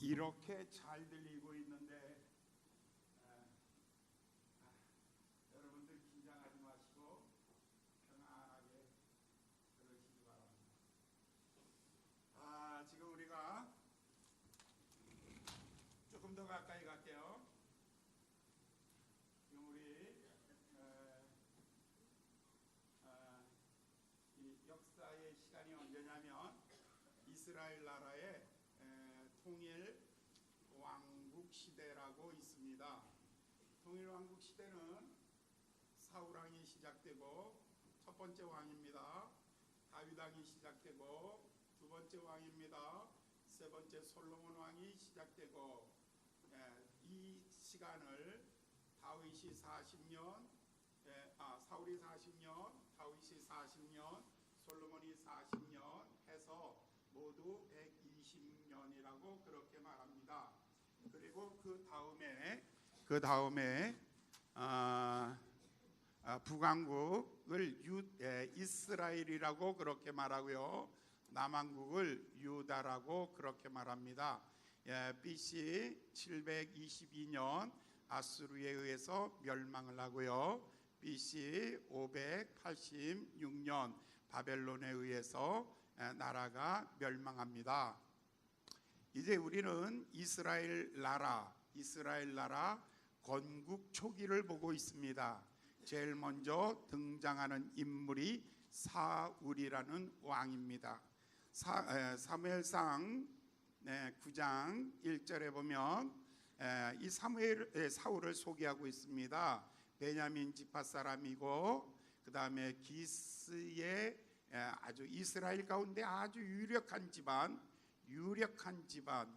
이렇게 잘 들리고 있는데 여러분들 긴장하지 마시고 편안하게 들으시기 바랍니다. 지금 우리가 조금 더 가까이 갈게요. 지금 우리 이 역사의 시간이 언제냐면 이스라엘 나라의 통일 왕국 시대라고 있습니다. 통일 왕국 시대는 사울 왕이 시작되고 첫 번째 왕입니다. 다윗 왕이 시작되고 두 번째 왕입니다. 세 번째 솔로몬 왕이 시작되고 이 시간을 다윗이 40년, 사울이 40년, 다윗이 40년, 솔로몬이 40년 해서 모두 120년이라고 그렇게 말합니다. 그리고 그 다음에 북왕국을 이스라엘이라고 그렇게 말하고요, 남왕국을 유다라고 그렇게 말합니다. BC 722년 아수르에 의해서 멸망을 하고요, BC 586년 바벨론에 의해서 나라가 멸망합니다. 이제 우리는 이스라엘 나라 건국 초기를 보고 있습니다. 제일 먼저 등장하는 인물이 사울이라는 왕입니다. 사무엘상 9장 1절에 보면 이 사울을 소개하고 있습니다. 베냐민 지파 사람이고 그 다음에 기스의 아주 이스라엘 가운데 아주 유력한 집안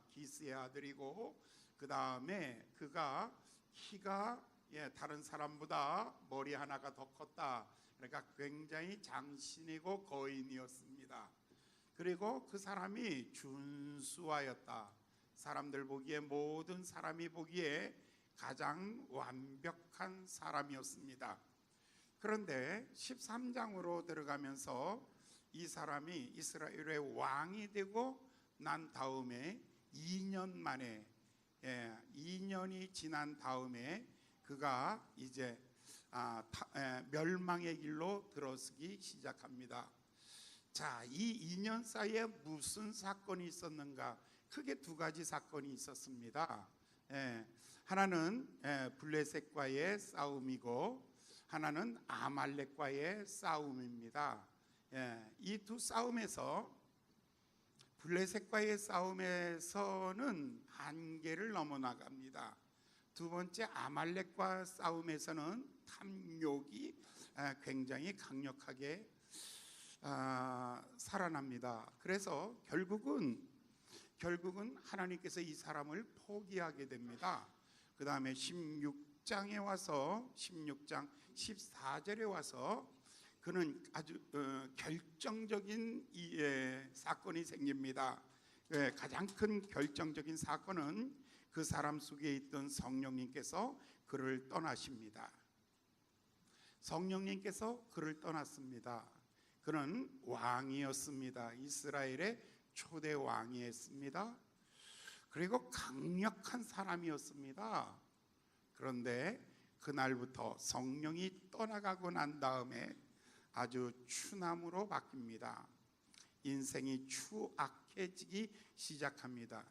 기스의 아들이고, 그 다음에 그가 키가 다른 사람보다 머리 하나가 더 컸다. 그러니까 굉장히 장신이고 거인이었습니다. 그리고 그 사람이 준수하였다. 사람들 보기에, 모든 사람이 보기에 가장 완벽한 사람이었습니다. 그런데 13장으로 들어가면서 이 사람이 이스라엘의 왕이 되고 난 다음에 2년 만에 2년이 지난 다음에 그가 이제 멸망의 길로 들어서기 시작합니다. 자, 이 2년 사이에 무슨 사건이 있었는가? 크게 두 가지 사건이 있었습니다. 하나는 블레셋과의 싸움이고 하나는 아말렉과의 싸움입니다. 이 두 싸움에서 블레셋과의 싸움에서는 한계를 넘어나갑니다. 두 번째 아말렉과 싸움에서는 탐욕이 굉장히 강력하게 살아납니다. 그래서 결국은 하나님께서 이 사람을 포기하게 됩니다. 그 다음에 16장에 와서 16장 14절에 와서 그는 아주 결정적인 사건이 생깁니다. 가장 큰 결정적인 사건은 그 사람 속에 있던 성령님께서 그를 떠나십니다. 성령님께서 그를 떠났습니다. 그는 왕이었습니다. 이스라엘의 초대 왕이었습니다. 그리고 강력한 사람이었습니다. 그런데 그날부터 성령이 떠나가고 난 다음에 아주 추남으로 바뀝니다. 인생이 추악해지기 시작합니다.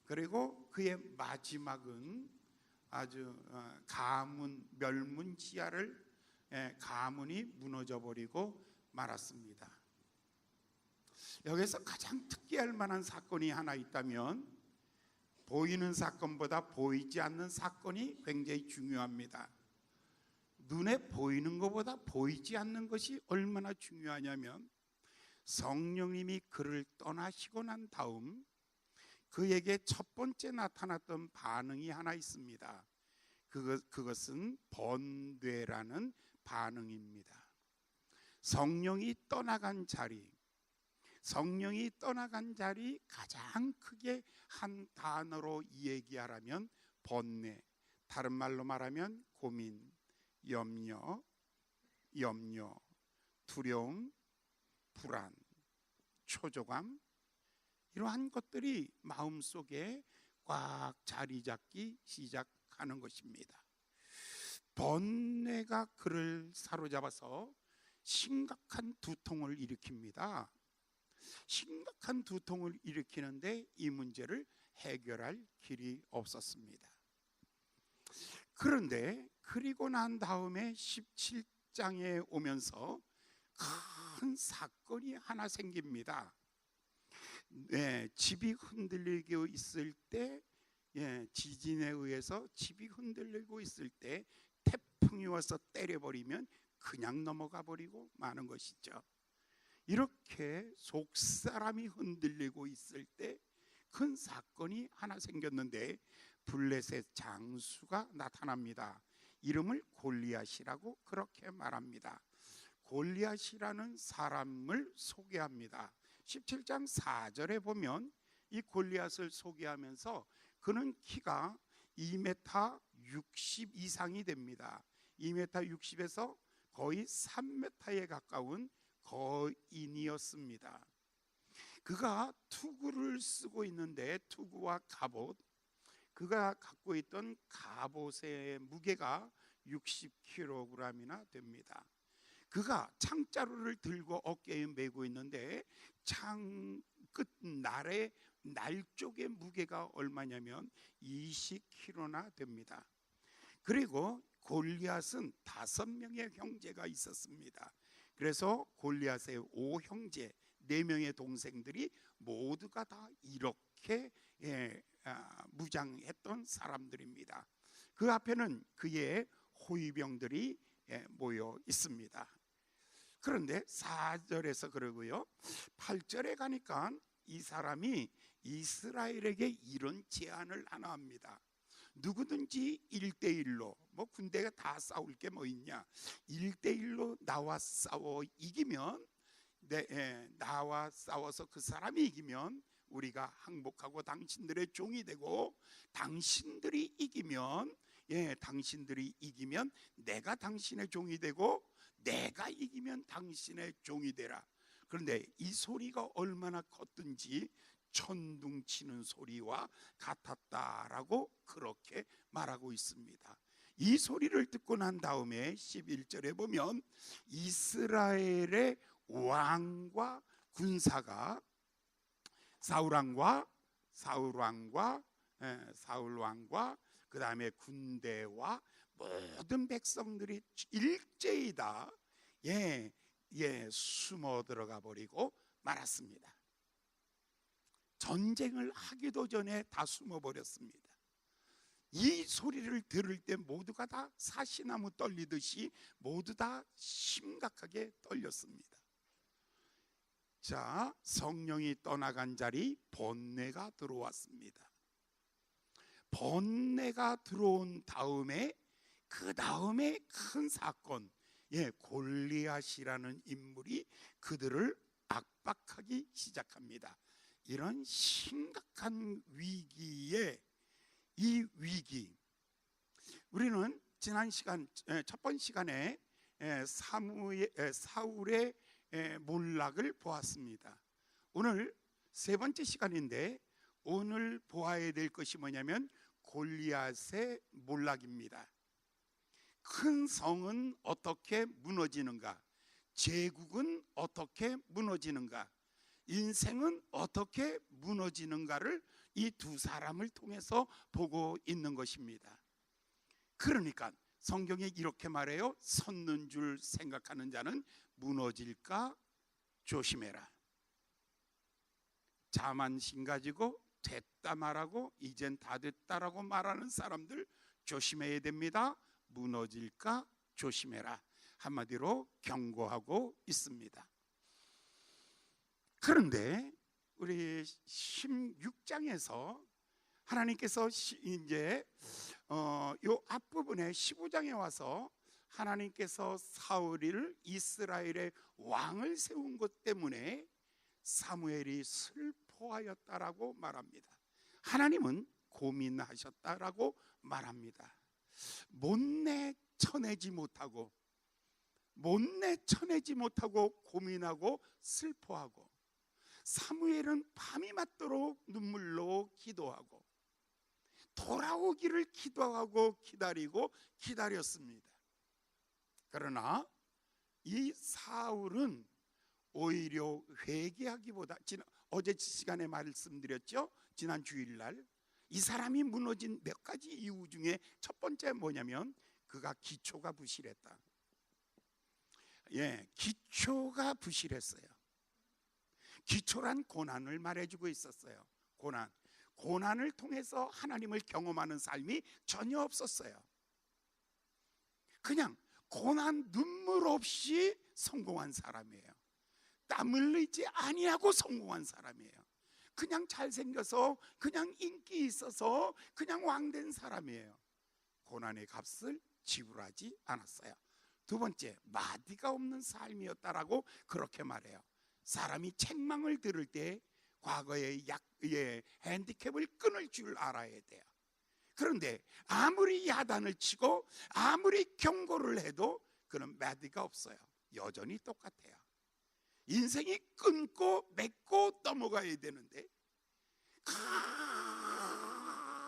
그리고 그의 마지막은 아주 멸문지하를 가문이 무너져 버리고 말았습니다. 여기서 가장 특기할 만한 사건이 하나 있다면 보이는 사건보다 보이지 않는 사건이 굉장히 중요합니다. 눈에 보이는 것보다 보이지 않는 것이 얼마나 중요하냐면 성령님이 그를 떠나시고 난 다음 그에게 첫 번째 나타났던 반응이 하나 있습니다. 그것은 번뇌라는 반응입니다. 성령이 떠나간 자리 가장 크게 한 단어로 얘기하라면 번뇌, 다른 말로 말하면 고민, 염려, 두려움, 불안, 초조감, 이러한 것들이 마음속에 꽉 자리 잡기 시작하는 것입니다. 번뇌가 그를 사로잡아서 심각한 두통을 일으킵니다. 심각한 두통을 일으키는데 이 문제를 해결할 길이 없었습니다. 그런데 그리고 난 다음에 17장에 오면서 큰 사건이 하나 생깁니다. 집이 흔들리고 있을 때, 지진에 의해서 집이 흔들리고 있을 때 태풍이 와서 때려버리면 그냥 넘어가 버리고 마는 것이죠. 이렇게 속사람이 흔들리고 있을 때 큰 사건이 하나 생겼는데 블레셋 장수가 나타납니다. 이름을 골리앗이라고 그렇게 말합니다. 골리앗이라는 사람을 소개합니다. 17장 4절에 보면 이 골리앗을 소개하면서 그는 키가 2m 60 이상이 됩니다. 2m 60에서 거의 3m에 가까운 거인이었습니다. 그가 투구를 쓰고 있는데 투구와 갑옷, 그가 갖고 있던 갑옷의 무게가 60kg이나 됩니다. 그가 창자루를 들고 어깨에 메고 있는데 창 끝 날의 날 쪽의 무게가 얼마냐면 20kg나 됩니다. 그리고 골리앗은 5명의 형제가 있었습니다. 그래서 골리앗의 5형제 4명의 동생들이 모두가 다 이렇게 무장했던 사람들입니다. 그 앞에는 그의 호위병들이 모여 있습니다. 그런데 4절에서 그러고요, 8절에 가니까 이 사람이 이스라엘에게 이런 제안을 하나 합니다. 누구든지 1대1로, 뭐 군대가 다 싸울 게 뭐 있냐, 1대1로 나와 싸워 이기면, 나와 싸워서 그 사람이 이기면 우리가 항복하고 당신들의 종이 되고, 당신들이 이기면 내가 당신의 종이 되고, 내가 이기면 당신의 종이 되라. 그런데 이 소리가 얼마나 컸든지 천둥 치는 소리와 같았다라고 그렇게 말하고 있습니다. 이 소리를 듣고 난 다음에 11절에 보면 이스라엘의 왕과 군사가 사울 왕과 그 다음에 군대와 모든 백성들이 일제히 다 숨어 들어가 버리고 말았습니다. 전쟁을 하기도 전에 다 숨어 버렸습니다. 이 소리를 들을 때 모두가 다 사시나무 떨리듯이 모두 다 심각하게 떨렸습니다. 자, 성령이 떠나간 자리 번뇌가 들어왔습니다. 번뇌가 들어온 다음에 그 다음에 큰 사건, 골리앗이라는 인물이 그들을 압박하기 시작합니다. 이런 심각한 위기에 이 위기, 우리는 지난 시간 첫 번째 시간에 사울의 몰락을 보았습니다. 오늘 세 번째 시간인데 오늘 보아야 될 것이 뭐냐면 골리앗의 몰락입니다. 큰 성은 어떻게 무너지는가, 제국은 어떻게 무너지는가, 인생은 어떻게 무너지는가를 이 두 사람을 통해서 보고 있는 것입니다. 그러니까 성경에 이렇게 말해요. 섰는 줄 생각하는 자는 무너질까 조심해라. 자만심 가지고 됐다 말하고 이젠 다 됐다라고 말하는 사람들 조심해야 됩니다. 무너질까 조심해라. 한마디로 경고하고 있습니다. 그런데 우리 16장에서 하나님께서 이제 요 앞부분에 15장에 와서 하나님께서 사울을 이스라엘의 왕을 세운 것 때문에 사무엘이 슬퍼하였다라고 말합니다. 하나님은 고민하셨다라고 말합니다. 못내 쳐내지 못하고 고민하고 슬퍼하고, 사무엘은 밤이 맞도록 눈물로 기도하고, 돌아오기를 기도하고 기다리고 기다렸습니다. 그러나 이 사울은 오히려 회개하기보다, 어제 시간에 말씀드렸죠. 지난 주일날 이 사람이 무너진 몇 가지 이유 중에 첫 번째 뭐냐면 그가 기초가 부실했다. 기초가 부실했어요. 기초란 고난을 말해주고 있었어요. 고난을 통해서 하나님을 경험하는 삶이 전혀 없었어요. 그냥 고난 눈물 없이 성공한 사람이에요. 땀 흘리지 아니하고 성공한 사람이에요. 그냥 잘생겨서, 그냥 인기 있어서 그냥 왕된 사람이에요. 고난의 값을 지불하지 않았어요. 두 번째, 마디가 없는 삶이었다라고 그렇게 말해요. 사람이 책망을 들을 때 과거의 핸디캡을 끊을 줄 알아야 돼요. 그런데 아무리 야단을 치고 아무리 경고를 해도 그런 마디가 없어요. 여전히 똑같아요. 인생이 끊고 맺고 넘어가야 되는데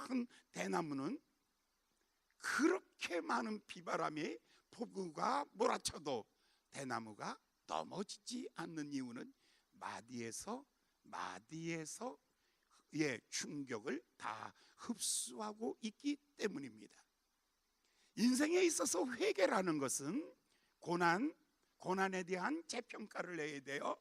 큰 대나무는 그렇게 많은 비바람에 폭우가 몰아쳐도 대나무가 넘어지지 않는 이유는 마디에서 충격을 다 흡수하고 있기 때문입니다. 인생에 있어서 회개라는 것은 고난에 대한 재평가를 해야 돼요.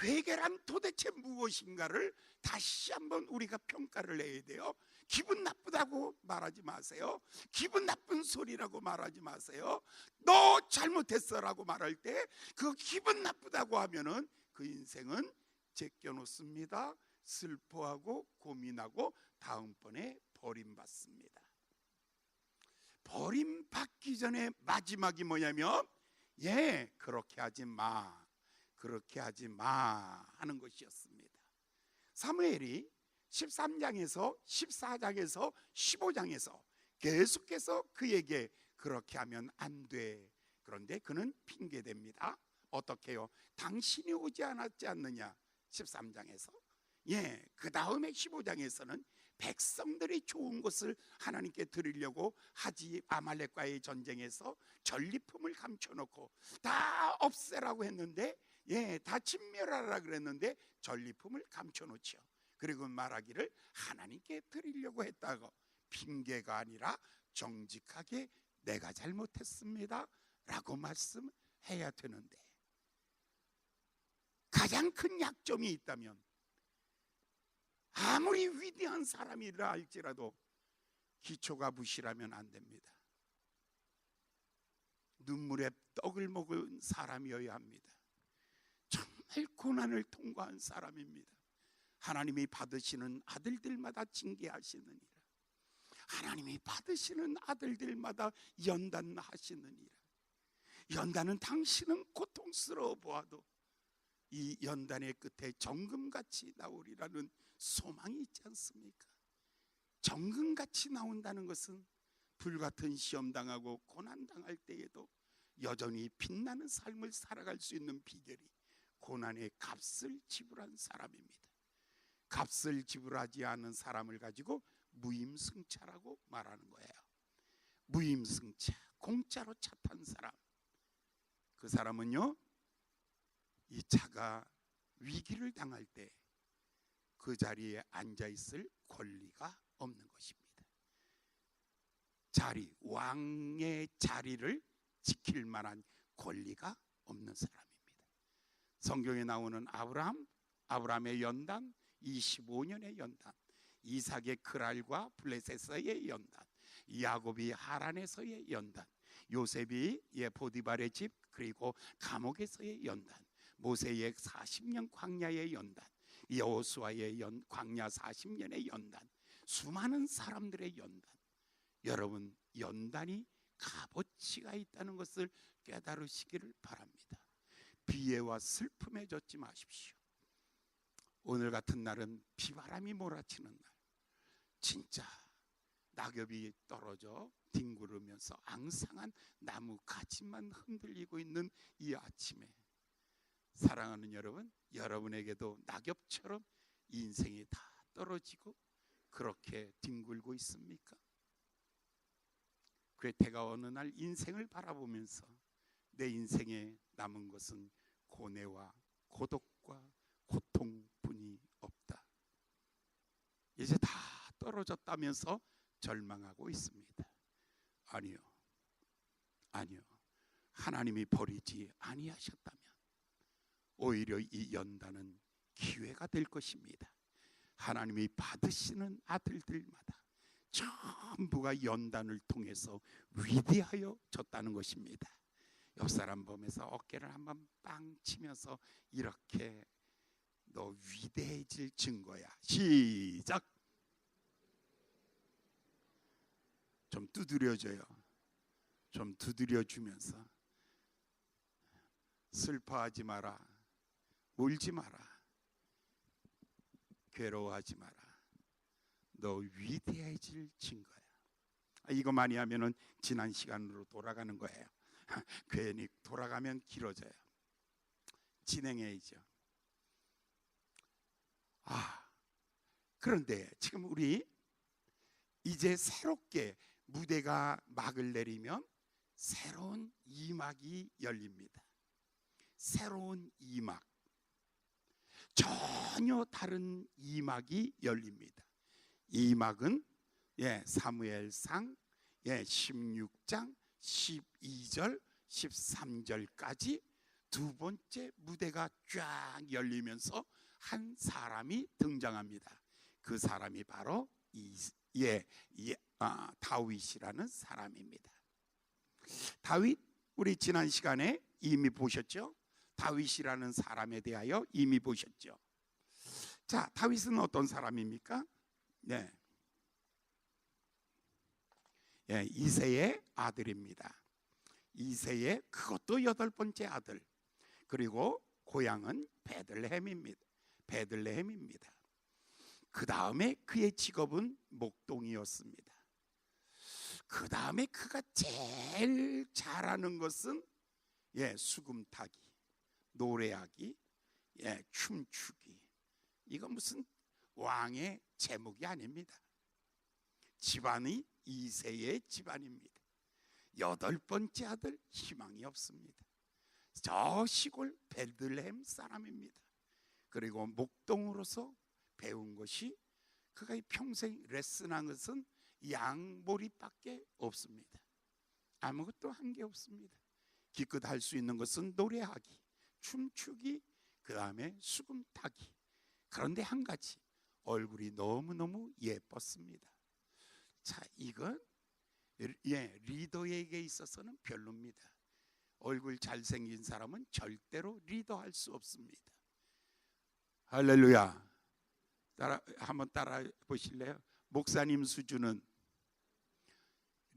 회개란 도대체 무엇인가를 다시 한번 우리가 평가를 해야 돼요. 기분 나쁘다고 말하지 마세요. 기분 나쁜 소리라고 말하지 마세요. 너 잘못했어라고 말할 때 그 기분 나쁘다고 하면은 그 인생은 제껴놓습니다. 슬퍼하고 고민하고 다음번에 버림받습니다. 버림받기 전에 마지막이 뭐냐면 그렇게 하지 마 하는 것이었습니다. 사무엘이 13장에서 14장에서 15장에서 계속해서 그에게 그렇게 하면 안 돼. 그런데 그는 핑계댑니다. 어떻게 해요? 당신이 오지 않았지 않느냐. 13장에서 그 다음에 15장에서는 백성들이 좋은 것을 하나님께 드리려고 하지 아말렉과의 전쟁에서 전리품을 감춰놓고 다 없애라고 했는데 다 진멸하라 그랬는데 전리품을 감춰놓죠. 그리고 말하기를 하나님께 드리려고 했다고. 핑계가 아니라 정직하게 내가 잘못했습니다 라고 말씀해야 되는데, 가장 큰 약점이 있다면 아무리 위대한 사람이라 할지라도 기초가 부실하면 안 됩니다. 눈물에 떡을 먹은 사람이어야 합니다. 정말 고난을 통과한 사람입니다. 하나님이 받으시는 아들들마다 징계하시느니라. 하나님이 받으시는 아들들마다 연단하시느니라. 연단은 당신은 고통스러워 보아도 이 연단의 끝에 정금같이 나오리라는 소망이 있지 않습니까? 정금같이 나온다는 것은 불같은 시험 당하고 고난 당할 때에도 여전히 빛나는 삶을 살아갈 수 있는 비결이 고난의 값을 지불한 사람입니다. 값을 지불하지 않은 사람을 가지고 무임승차라고 말하는 거예요. 무임승차, 공짜로 차 탄 사람. 그 사람은요, 이 차가 위기를 당할 때 그 자리에 앉아 있을 권리가 없는 것입니다. 왕의 자리를 지킬 만한 권리가 없는 사람입니다. 성경에 나오는 아브라함의 연단, 25년의 연단, 이삭의 그랄과 블레셋에서의 연단, 야곱이 하란에서의 연단, 요셉이 보디발의 집 그리고 감옥에서의 연단, 모세의 40년 광야의 연단, 여호수아의 광야 40년의 연단, 수많은 사람들의 연단. 여러분, 연단이 값어치가 있다는 것을 깨달으시기를 바랍니다. 비애와 슬픔에 젖지 마십시오. 오늘 같은 날은 비바람이 몰아치는 날, 진짜 낙엽이 떨어져 뒹구르면서 앙상한 나무 가지만 흔들리고 있는 이 아침에, 사랑하는 여러분, 여러분에게도 낙엽처럼 인생이 다 떨어지고 그렇게 뒹굴고 있습니까? 괴테가 어느 날 인생을 바라보면서 내 인생에 남은 것은 고뇌와 고독과 고통뿐이 없다, 이제 다 떨어졌다면서 절망하고 있습니다. 아니요, 아니요. 하나님이 버리지 아니하셨다면 오히려 이 연단은 기회가 될 것입니다. 하나님이 받으시는 아들들마다 전부가 연단을 통해서 위대하여졌다는 것입니다. 옆 사람 보면서 어깨를 한번 빵 치면서 이렇게 너 위대해질 증거야. 시작. 좀 두드려줘요. 좀 두드려주면서 슬퍼하지 마라, 울지 마라, 괴로워하지 마라. 너 위대해질 증거야. 이거 많이 하면은 지난 시간으로 돌아가는 거예요. 괜히 돌아가면 길어져요. 진행해야죠. 그런데 지금 우리 이제 새롭게 무대가 막을 내리면 새로운 2막이 열립니다. 새로운 2막, 전혀 다른 2막이 열립니다. 2막은 사무엘상 16장 12절 13절까지 두 번째 무대가 쫙 열리면서 한 사람이 등장합니다. 그 사람이 바로 다윗이라는 사람입니다. 다윗, 우리 지난 시간에 이미 보셨죠? 다윗이라는 사람에 대하여 이미 보셨죠? 자, 다윗은 어떤 사람입니까? 이새의 아들입니다. 이새의 그것도 8번째 아들. 그리고 고향은 베들레헴입니다. 그 다음에 그의 직업은 목동이었습니다. 그 다음에 그가 제일 잘하는 것은 수금 타기, 노래하기, 춤추기. 이거 무슨 왕의 제목이 아닙니다. 집안이 이새의 집안입니다. 8번째 아들, 희망이 없습니다. 저 시골 베들레헴 사람입니다. 그리고 목동으로서 배운 것이, 그가 평생 레슨한 것은 양보리밖에 없습니다. 아무것도 한 게 없습니다. 기껏 할 수 있는 것은 노래하기, 춤추기, 그 다음에 수금 타기. 그런데 한 가지, 얼굴이 너무너무 예뻤습니다. 자, 이건 리더에게 있어서는 별로입니다. 얼굴 잘생긴 사람은 절대로 리더할 수 없습니다. 할렐루야. 한번 따라 보실래요? 목사님 수준은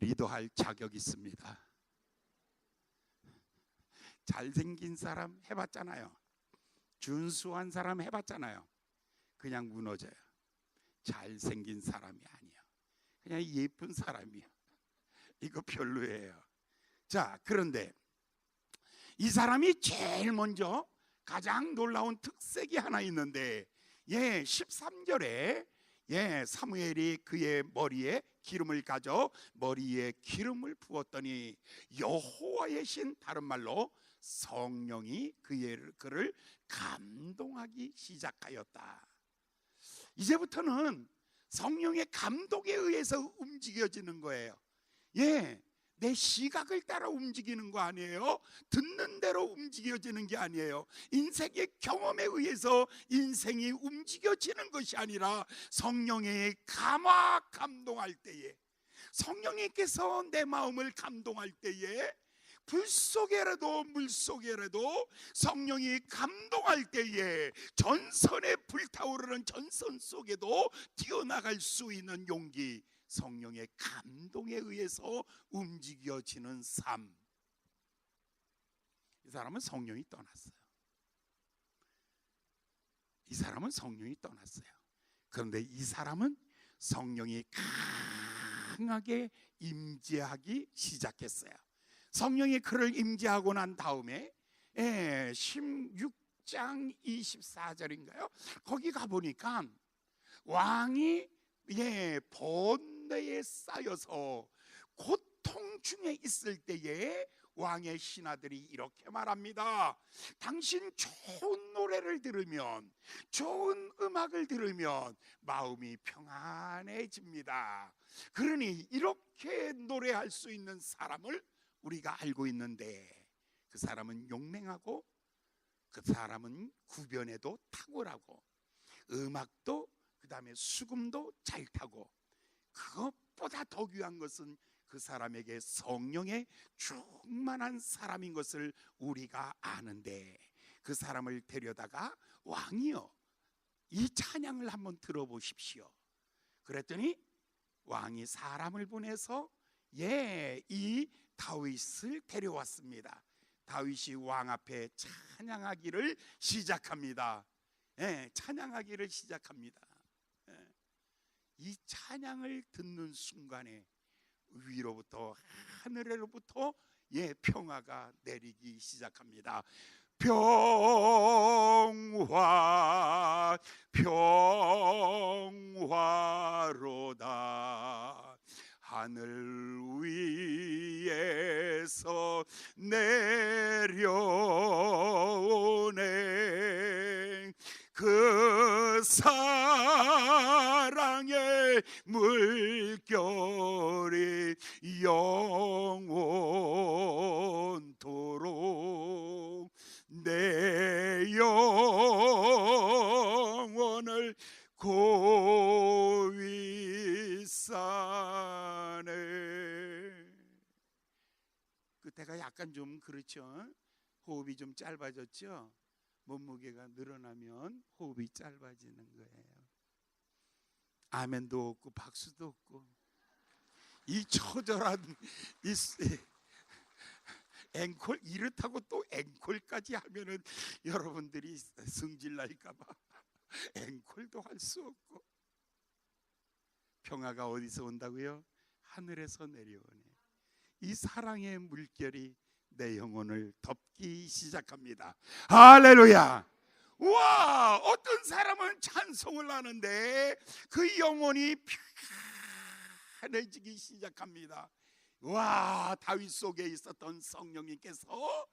리더할 자격 있습니다. 잘생긴 사람 해봤잖아요. 준수한 사람 해봤잖아요. 그냥 무너져요. 잘생긴 사람이 아니야. 그냥 예쁜 사람이야. 이거 별로예요. 자, 그런데 이 사람이 제일 먼저 가장 놀라운 특색이 하나 있는데, 13절에 사무엘이 그의 머리에 기름을 가져 머리에 기름을 부었더니 여호와의 신, 다른 말로 성령이 그를 감동하기 시작하였다. 이제부터는 성령의 감동에 의해서 움직여지는 거예요. 내 시각을 따라 움직이는 거 아니에요. 듣는 대로 움직여지는 게 아니에요. 인생의 경험에 의해서 인생이 움직여지는 것이 아니라 성령의 감동할 때에, 성령님께서 내 마음을 감동할 때에, 불 속에라도 물 속에라도 성령이 감동할 때에 전선에 불타오르는 전선 속에도 뛰어나갈 수 있는 용기, 성령의 감동에 의해서 움직여지는 삶. 이 사람은 성령이 떠났어요. 이 사람은 성령이 떠났어요. 그런데 이 사람은 성령이 강하게 임재하기 시작했어요. 성령이 그를 임재하고 난 다음에 16장 24절인가요? 거기 가보니까 왕이 번뇌에 쌓여서 고통 중에 있을 때에 왕의 신하들이 이렇게 말합니다. 당신 좋은 노래를 들으면, 좋은 음악을 들으면 마음이 평안해집니다. 그러니 이렇게 노래할 수 있는 사람을 우리가 알고 있는데, 그 사람은 용맹하고, 그 사람은 구변에도 탁월하고, 음악도 그 다음에 수금도 잘 타고, 그것보다 더 귀한 것은 그 사람에게 성령의 충만한 사람인 것을 우리가 아는데, 그 사람을 데려다가 왕이여, 이 찬양을 한번 들어보십시오. 그랬더니 왕이 사람을 보내서 이 다윗을 데려왔습니다. 다윗이 왕 앞에 찬양하기를 시작합니다. 찬양하기를 시작합니다. 이 찬양을 듣는 순간에 위로부터, 하늘로부터 평화가 내리기 시작합니다. 평화 평화로다. 하늘 위에서 내려오네. 그 사랑의 물결이 영원토록 내 영혼을 고이 싸네. 그때가 약간 좀 그렇죠. 호흡이 좀 짧아졌죠. 몸무게가 늘어나면 호흡이 짧아지는 거예요. 아멘도 없고 박수도 없고, 이 처절한 이 앵콜, 이렇다고 또 앵콜까지 하면은 여러분들이 승질 날까봐 앵콜도 할 수 없고. 평화가 어디서 온다고요? 하늘에서 내려오네. 이 사랑의 물결이 내 영혼을 덮기 시작합니다. 할렐루야. 와, 어떤 사람은 찬송을 하는데 그 영혼이 편해지기 시작합니다. 와, 다윗 속에 있었던 성령님께서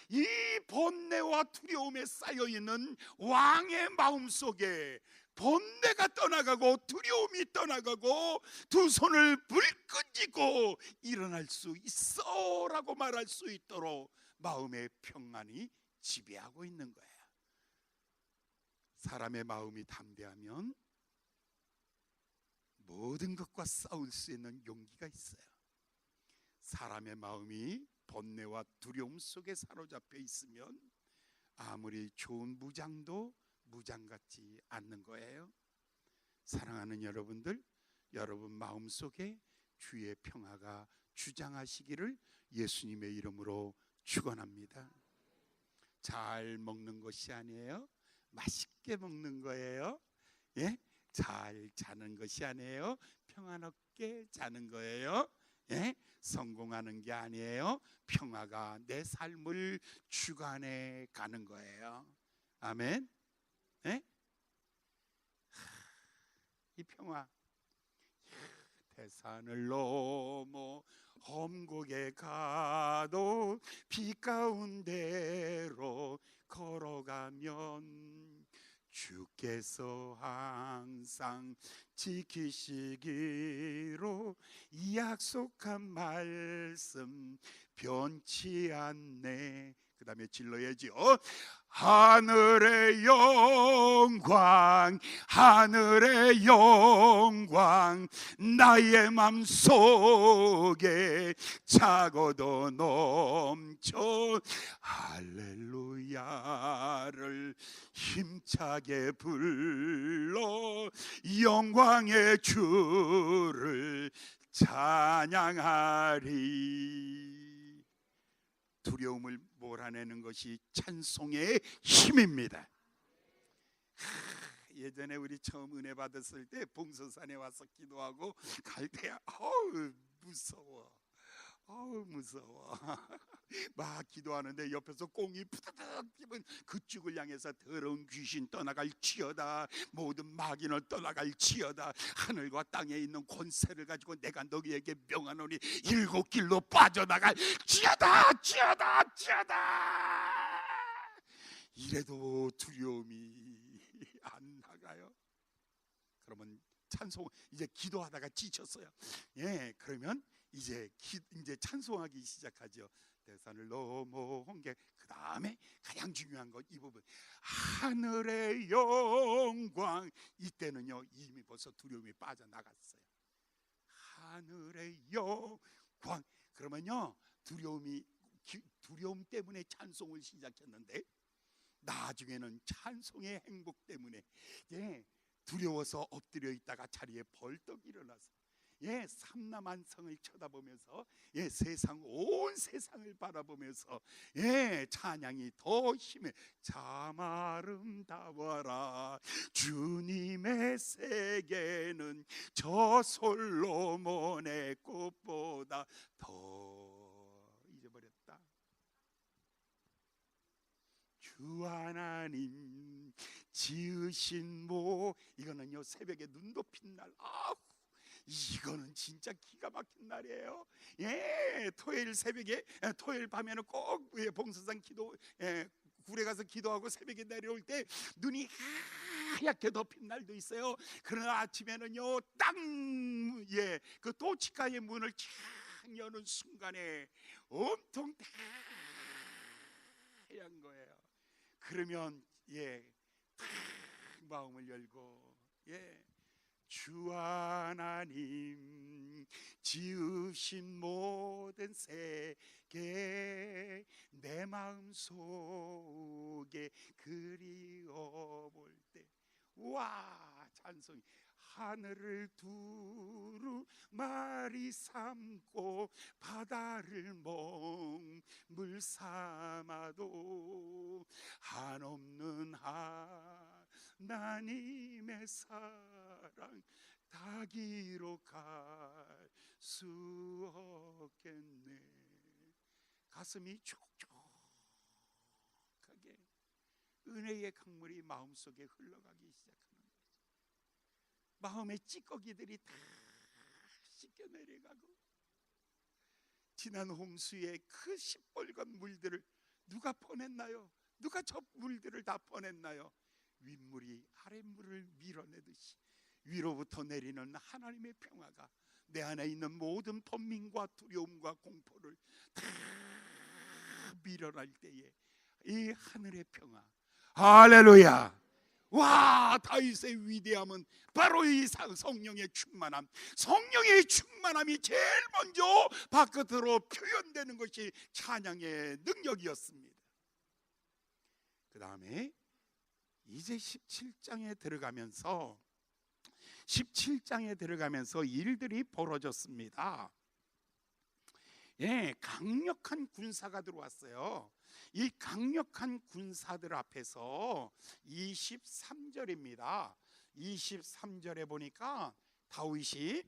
이 번뇌와 두려움에 쌓여있는 왕의 마음 속에 번뇌가 떠나가고 두려움이 떠나가고 두 손을 불끈 쥐고 일어날 수 있어 라고 말할 수 있도록 마음의 평안이 지배하고 있는 거예요. 사람의 마음이 담대하면 모든 것과 싸울 수 있는 용기가 있어요. 사람의 마음이 번뇌와 두려움 속에 사로잡혀 있으면 아무리 좋은 무장도 무장 같지 않는 거예요. 사랑하는 여러분들, 여러분 마음속에 주의 평화가 주장하시기를 예수님의 이름으로 축원합니다. 잘 먹는 것이 아니에요. 맛있게 먹는 거예요. 잘 자는 것이 아니에요. 평안하게 자는 거예요. 성공하는 게 아니에요. 평화가 내 삶을 주관해 가는 거예요. 아멘. 이 평화, 대산을 넘어 험곡에 가도 비 가운데로 걸어가면 주께서 항상 지키시기로 약속한 말씀 변치 않네. 그 다음에 질러야지. 하늘의 영광, 하늘의 영광, 나의 맘속에 차고도 넘쳐 할렐루야를 힘차게 불러 영광의 주를 찬양하리. 두려움을 몰아내는 것이 찬송의 힘입니다. 예전에 우리 처음 은혜 받았을 때 봉서산에 와서 기도하고 갈 때 무서워. 어우 무서워. 막 기도하는데 옆에서 꽁이 푸드득 집은 그 죽을 향해서 더러운 귀신 떠나갈지어다, 모든 마귀를 떠나갈지어다, 하늘과 땅에 있는 권세를 가지고 내가 너희에게 명하노니 일곱 길로 빠져나갈지어다, 지어다, 지어다. 이래도 두려움이 안 나가요. 그러면 찬송, 이제 기도하다가 지쳤어요. 예, 그러면 이제 찬송하기 시작하죠. 대산을 넘어온 게, 그 다음에 가장 중요한 건 이 부분, 하늘의 영광. 이때는요 이미 벌써 두려움이 빠져나갔어요. 하늘의 영광. 그러면요 두려움 때문에 찬송을 시작했는데 나중에는 찬송의 행복 때문에, 예, 두려워서 엎드려 있다가 자리에 벌떡 일어나서, 예, 삼라만성을 쳐다보면서, 예, 온 세상을 바라보면서, 예, 찬양이 더 심해. 참 아름다워라 주님의 세계는 저 솔로몬의 꽃보다 더. 잊어버렸다. 주 하나님 지으신 이거는요 새벽에 눈 덮인 날, 이거는 진짜 기가 막힌 날이에요. 예, 토요일 새벽에, 토요일 밤에는 꼭 봉사산 기도, 굴에 가서 기도하고 새벽에 내려올 때 눈이 하얗게 덮인 날도 있어요. 그러나 아침에는요 그 도치가의 문을 착 여는 순간에 온통 하얀 거예요. 그러면 탁 마음을 열고, 주 하나님 지으신 모든 세계 내 마음속에 그리워볼 때, 와, 찬송이. 하늘을 두루마리 삼고 바다를 먹물 삼아도 한없는 하나님의 사랑 닿기로 갈 수 없겠네. 가슴이 촉촉하게 은혜의 강물이 마음속에 흘러가기 시작하는 거죠. 마음의 찌꺼기들이 다 씻겨 내려가고, 지난 홍수의 그 시뻘건 물들을 누가 퍼냈나요? 누가 저 물들을 다 퍼냈나요? 윗물이 아랫물을 밀어내듯이 위로부터 내리는 하나님의 평화가 내 안에 있는 모든 번민과 두려움과 공포를 다 밀어낼 때에 이 하늘의 평화, 할렐루야. 와, 다윗의 위대함은 바로 이 성령의 충만함. 성령의 충만함이 제일 먼저 바깥으로 표현되는 것이 찬양의 능력이었습니다. 그 다음에 이제 17장에 들어가면서 일들이 벌어졌습니다. 예, 강력한 군사가 들어왔어요. 이 강력한 군사들 앞에서 23절입니다. 23절에 보니까 다윗이,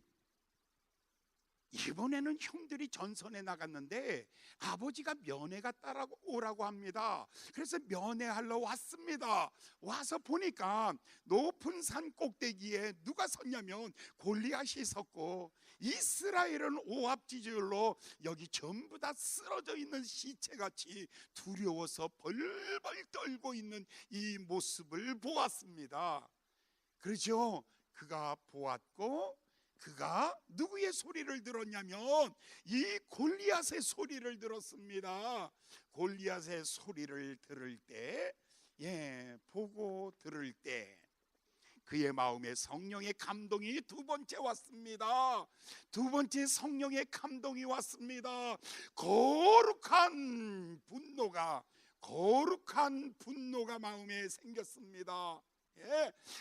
이번에는 형들이 전선에 나갔는데 아버지가 면회가 따라오라고 합니다. 그래서 면회하러 왔습니다. 와서 보니까 높은 산 꼭대기에 누가 섰냐면 골리앗이 섰고, 이스라엘은 오합지졸로 여기 전부 다 쓰러져 있는 시체같이 두려워서 벌벌 떨고 있는 이 모습을 보았습니다. 그렇죠? 그가 보았고, 그가 누구의 소리를 들었냐면 이 골리앗의 소리를 들었습니다. 골리앗의 소리를 들을 때, 보고 들을 때 그의 마음에 성령의 감동이 두 번째 왔습니다. 두 번째 성령의 감동이 왔습니다. 거룩한 분노가 마음에 생겼습니다.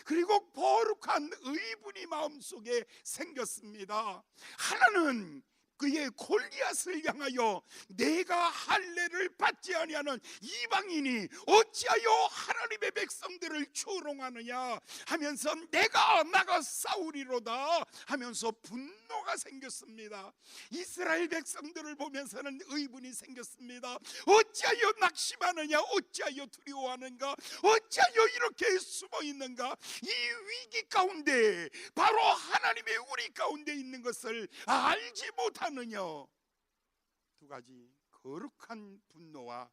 그리고 거룩한 의분이 마음속에 생겼습니다. 하나는 그의 골리앗을 향하여 내가 할례를 받지 아니하는 이방인이 어찌하여 하나님의 백성들을 조롱하느냐 하면서 내가 나가 싸우리로다 하면서 분노가 생겼습니다. 이스라엘 백성들을 보면서는 의분이 생겼습니다. 어찌하여 낙심하느냐, 어찌하여 두려워하는가, 어찌하여 이렇게 숨어있는가. 이 위기 가운데 바로 하나님의 우리 가운데 있는 것을 알지 못하느냐. 두 가지 거룩한 분노와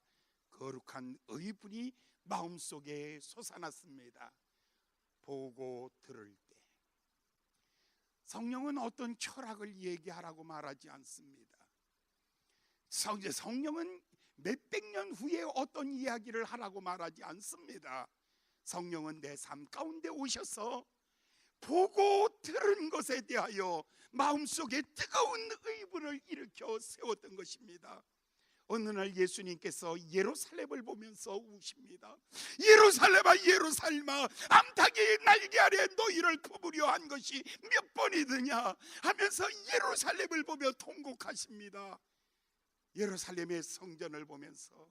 거룩한 의분이 마음속에 솟아났습니다. 보고 들을 때 성령은 어떤 철학을 얘기하라고 말하지 않습니다. 성령은 몇백 년 후에 어떤 이야기를 하라고 말하지 않습니다. 성령은 내 삶 가운데 오셔서 보고 들은 것에 대하여 마음속에 뜨거운 의분을 일으켜 세웠던 것입니다. 어느 날 예수님께서 예루살렘을 보면서 우십니다. 예루살렘아 예루살렘아, 암탉이 날개 아래 너희를 품으려 한 것이 몇 번이더냐 하면서 예루살렘을 보며 통곡하십니다. 예루살렘의 성전을 보면서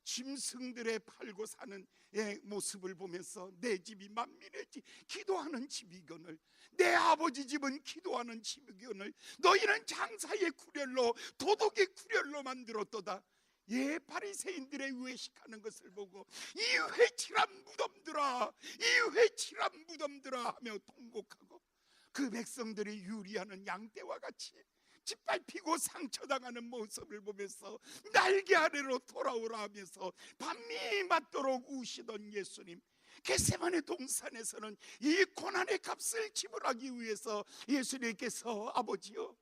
짐승들의 팔고 사는 모습을 보면서 내 집이 만민의 집, 기도하는 집이거늘, 내 아버지 집은 기도하는 집이거늘 너희는 장사의 구렬로 도덕의 구렬로 만들었도다. 바리새인들의 외식하는 것을 보고 이 회칠한 무덤들아, 이 회칠한 무덤들아 하며 통곡하고, 그 백성들이 유리하는 양떼와 같이 짓밟히고 상처당하는 모습을 보면서 날개 아래로 돌아오라 하면서 밤이 맞도록 우시던 예수님, 겟세마네 동산에서는 이 고난의 값을 지불하기 위해서 예수님께서 아버지여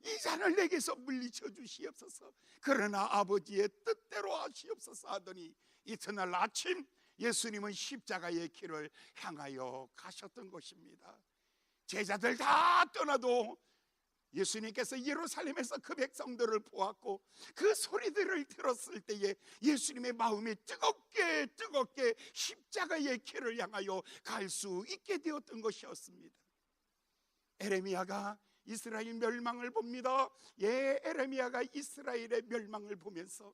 이 잔을 내게서 물리쳐 주시옵소서, 그러나 아버지의 뜻대로 하시옵소서 하더니 이튿날 아침 예수님은 십자가의 길을 향하여 가셨던 것입니다. 제자들 다 떠나도 예수님께서 예루살렘에서 그 백성들을 보았고 그 소리들을 들었을 때에 예수님의 마음이 뜨겁게 십자가의 길을 향하여 갈 수 있게 되었던 것이었습니다. 에레미야가 이스라엘 멸망을 봅니다. 에레미야가 이스라엘의 멸망을 보면서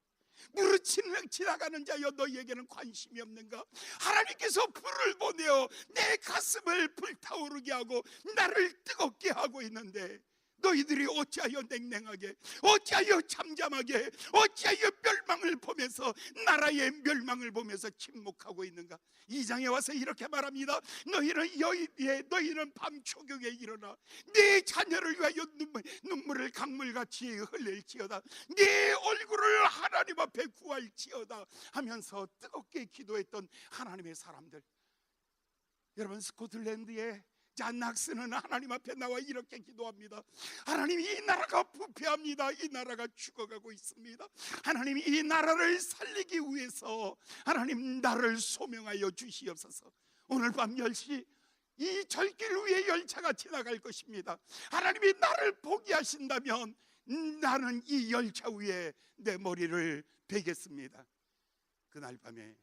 무릇 지나가는 자여 너희에게는 관심이 없는가? 하나님께서 불을 보내어 내 가슴을 불타오르게 하고 나를 뜨겁게 하고 있는데 너희들이 어찌하여 냉랭하게, 어찌하여 잠잠하게, 어찌하여 멸망을 보면서, 나라의 멸망을 보면서 침묵하고 있는가? 2장에 와서 이렇게 말합니다. 너희는 밤 초경에 일어나 네 자녀를 위하여 눈물을 강물같이 흘릴지어다, 네 얼굴을 하나님 앞에 구할지어다 하면서 뜨겁게 기도했던 하나님의 사람들. 여러분, 스코틀랜드에 잔 낙스는 하나님 앞에 나와 이렇게 기도합니다. 하나님, 이 나라가 부패합니다. 이 나라가 죽어가고 있습니다. 하나님, 이 나라를 살리기 위해서 하나님 나를 소명하여 주시옵소서. 오늘 밤 10시 이 절길 위에 열차가 지나갈 것입니다. 하나님이 나를 포기하신다면 나는 이 열차 위에 내 머리를 베겠습니다. 그날 밤에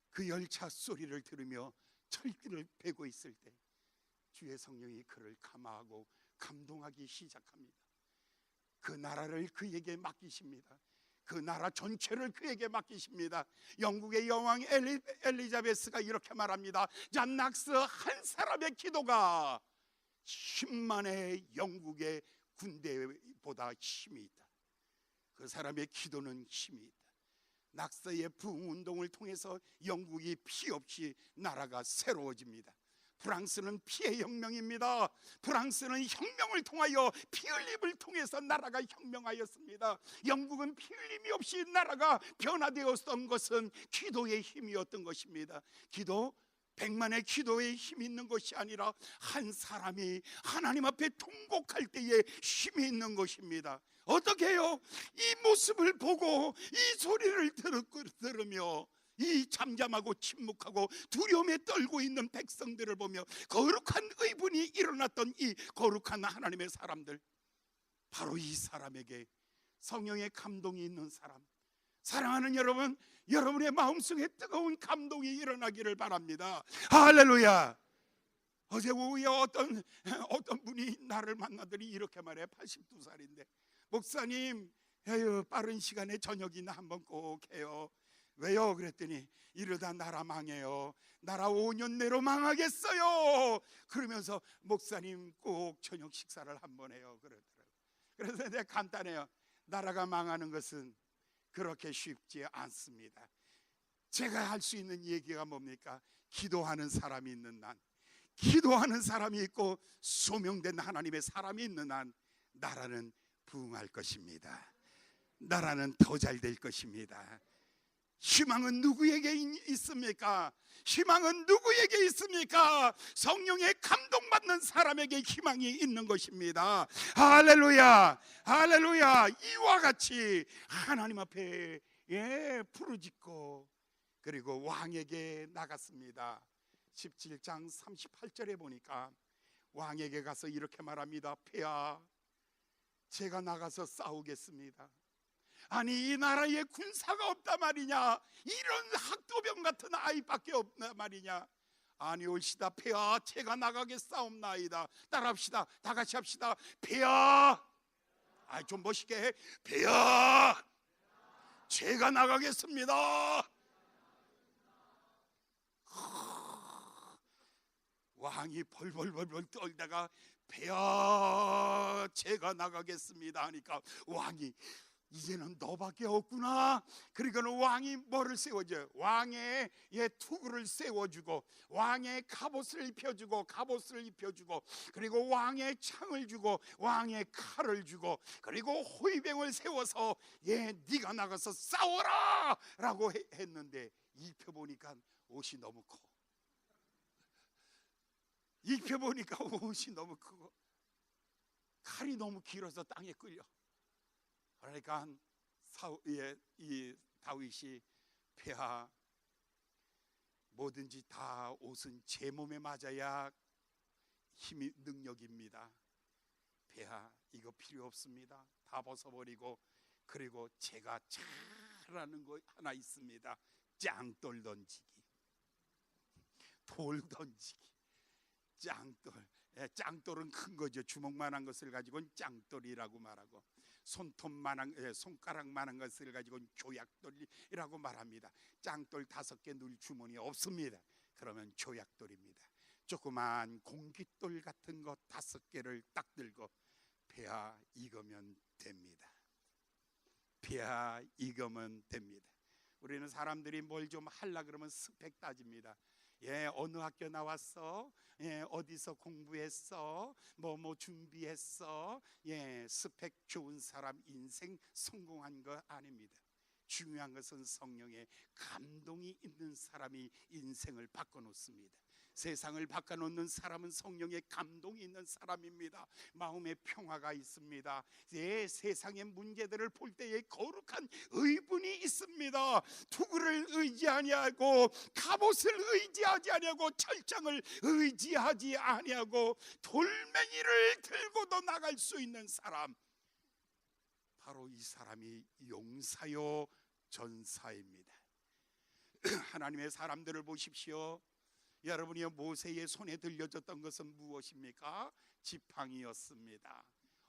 그 열차 소리를 들으며 철길을 베고 있을 때 주의 성령이 그를 감화하고 감동하기 시작합니다. 그 나라를 그에게 맡기십니다. 그 나라 전체를 그에게 맡기십니다. 영국의 여왕 엘리자베스가 이렇게 말합니다. 잔 낙스 한 사람의 기도가 10만의 영국의 군대보다 힘이 있다. 그 사람의 기도는 힘이 있다. 낙서의 부흥운동을 통해서 영국이 피 없이 나라가 새로워집니다. 프랑스는 피의 혁명입니다. 프랑스는 혁명을 통하여 피 흘림을 통해서 나라가 혁명하였습니다. 영국은 피 흘림이 없이 나라가 변화되었던 것은 기도의 힘이었던 것입니다. 기도, 100만의 기도에 힘이 있는 것이 아니라 한 사람이 하나님 앞에 통곡할 때에 힘이 있는 것입니다. 어떻게 해요? 이 모습을 보고 이 소리를 들으며 이 잠잠하고 침묵하고 두려움에 떨고 있는 백성들을 보며 거룩한 의분이 일어났던 이 거룩한 하나님의 사람들, 바로 이 사람에게 성령의 감동이 있는 사람, 사랑하는 여러분, 여러분의 마음속에 뜨거운 감동이 일어나기를 바랍니다. 할렐루야. 어제 오후에 어떤 분이 나를 만나더니 이렇게 말해. 82살인데 목사님, 에휴, 빠른 시간에 저녁이나 한번 꼭 해요. 왜요? 그랬더니 이러다 나라 망해요. 나라 5년 내로 망하겠어요. 그러면서 목사님 꼭 저녁 식사를 한번 해요 그러더라고요. 그래서 내가 간단해요. 나라가 망하는 것은 그렇게 쉽지 않습니다. 제가 할 수 있는 얘기가 뭡니까? 기도하는 사람이 있는 한, 기도하는 사람이 있고 소명된 하나님의 사람이 있는 한 나라는 부흥할 것입니다. 나라는 더 잘 될 것입니다. 희망은 누구에게 있습니까? 희망은 누구에게 있습니까? 성령의 감동받는 사람에게 희망이 있는 것입니다. 할렐루야, 할렐루야. 이와 같이 하나님 앞에 부르짖고 그리고 왕에게 나갔습니다. 17장 38절에 보니까 왕에게 가서 이렇게 말합니다. 폐하, 제가 나가서 싸우겠습니다. 아니, 이 나라에 군사가 없단 말이냐? 이런 학도병 같은 아이밖에 없단 말이냐? 아니, 옳시다. 폐하, 제가 나가겠사옵나이다. 따라합시다. 다 같이 합시다. 폐하, 좀 멋있게 해. 폐하, 제가 나가겠습니다. 왕이 벌벌벌벌 떨다가 폐하, 제가 나가겠습니다 하니까 왕이 이제는 너밖에 없구나. 그러니까 왕이 뭐를 세워줘요? 왕의 투구를 세워주고 왕의 갑옷을 입혀주고 그리고 왕의 창을 주고 왕의 칼을 주고 그리고 호위병을 세워서 네가 나가서 싸워라 라고 했는데 입혀보니까 옷이 너무 커. 입혀보니까 옷이 너무 크고 칼이 너무 길어서 땅에 끌려. 그러니까 이 다윗이 폐하, 뭐든지 다 옷은 제 몸에 맞아야 힘이 능력입니다. 폐하, 이거 필요 없습니다. 다 벗어버리고 그리고 제가 잘하는 거 하나 있습니다. 짱돌 던지기, 돌 던지기. 짱돌은 큰 거죠. 주먹만한 것을 가지고는 짱돌이라고 말하고 손가락만한 것을 가지고는 조약돌이라고 말합니다. 짱돌 5개 넣을 주머니 없습니다. 그러면 조약돌입니다. 조그만 공깃돌 같은 거 5개를 딱 들고 폐하, 이거면 됩니다. 폐하, 이거면 됩니다. 우리는 사람들이 뭘 좀 하려 그러면 스펙 따집니다. 어느 학교 나왔어? 어디서 공부했어? 뭐 준비했어? 스펙 좋은 사람 인생 성공한 거 아닙니다. 중요한 것은 성령의 감동이 있는 사람이 인생을 바꿔놓습니다. 세상을 바꿔놓는 사람은 성령의 감동이 있는 사람입니다. 마음의 평화가 있습니다. 세상의 문제들을 볼 때에 거룩한 의분이 있습니다. 투구를 의지하지 아니하고 갑옷을 의지하지 아니하고 철장을 의지하지 아니하고 돌멩이를 들고도 나갈 수 있는 사람, 바로 이 사람이 용사요 전사입니다. 하나님의 사람들을 보십시오. 여러분이 모세의 손에 들려졌던 것은 무엇입니까? 지팡이였습니다.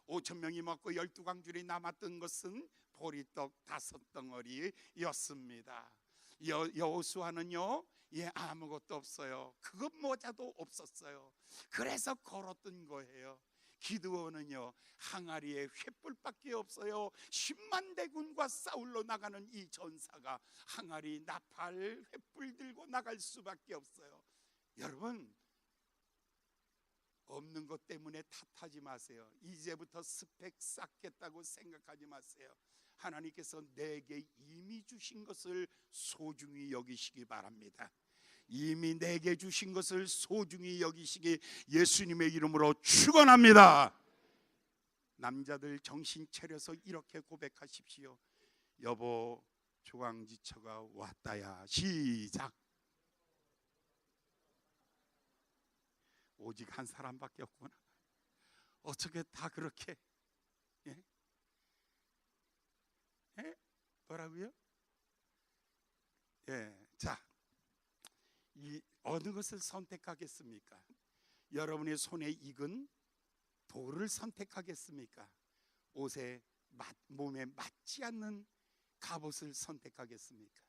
5,000명이 먹고 12광줄이 남았던 것은 보리떡 5덩어리였습니다. 여호수아는요, 아무것도 없어요. 그것마저도 없었어요. 그래서 걸었던 거예요. 기드온은요, 항아리에 횃불밖에 없어요. 10만 대군과 싸울러 나가는 이 전사가 항아리, 나팔, 횃불 들고 나갈 수밖에 없어요. 여러분, 없는 것 때문에 탓하지 마세요. 이제부터 스펙 쌓겠다고 생각하지 마세요. 하나님께서 내게 이미 주신 것을 소중히 여기시기 바랍니다. 이미 내게 주신 것을 소중히 여기시기 예수님의 이름으로 축원합니다. 남자들 정신 차려서 이렇게 고백하십시오. 여보, 조강지처가 왔다야. 시작. 오직 한 사람밖에 없구나. 어떻게 다 그렇게 뭐라고요? 자, 이 어느 것을 선택하겠습니까? 여러분의 손에 익은 돌을 선택하겠습니까? 몸에 맞지 않는 갑옷을 선택하겠습니까?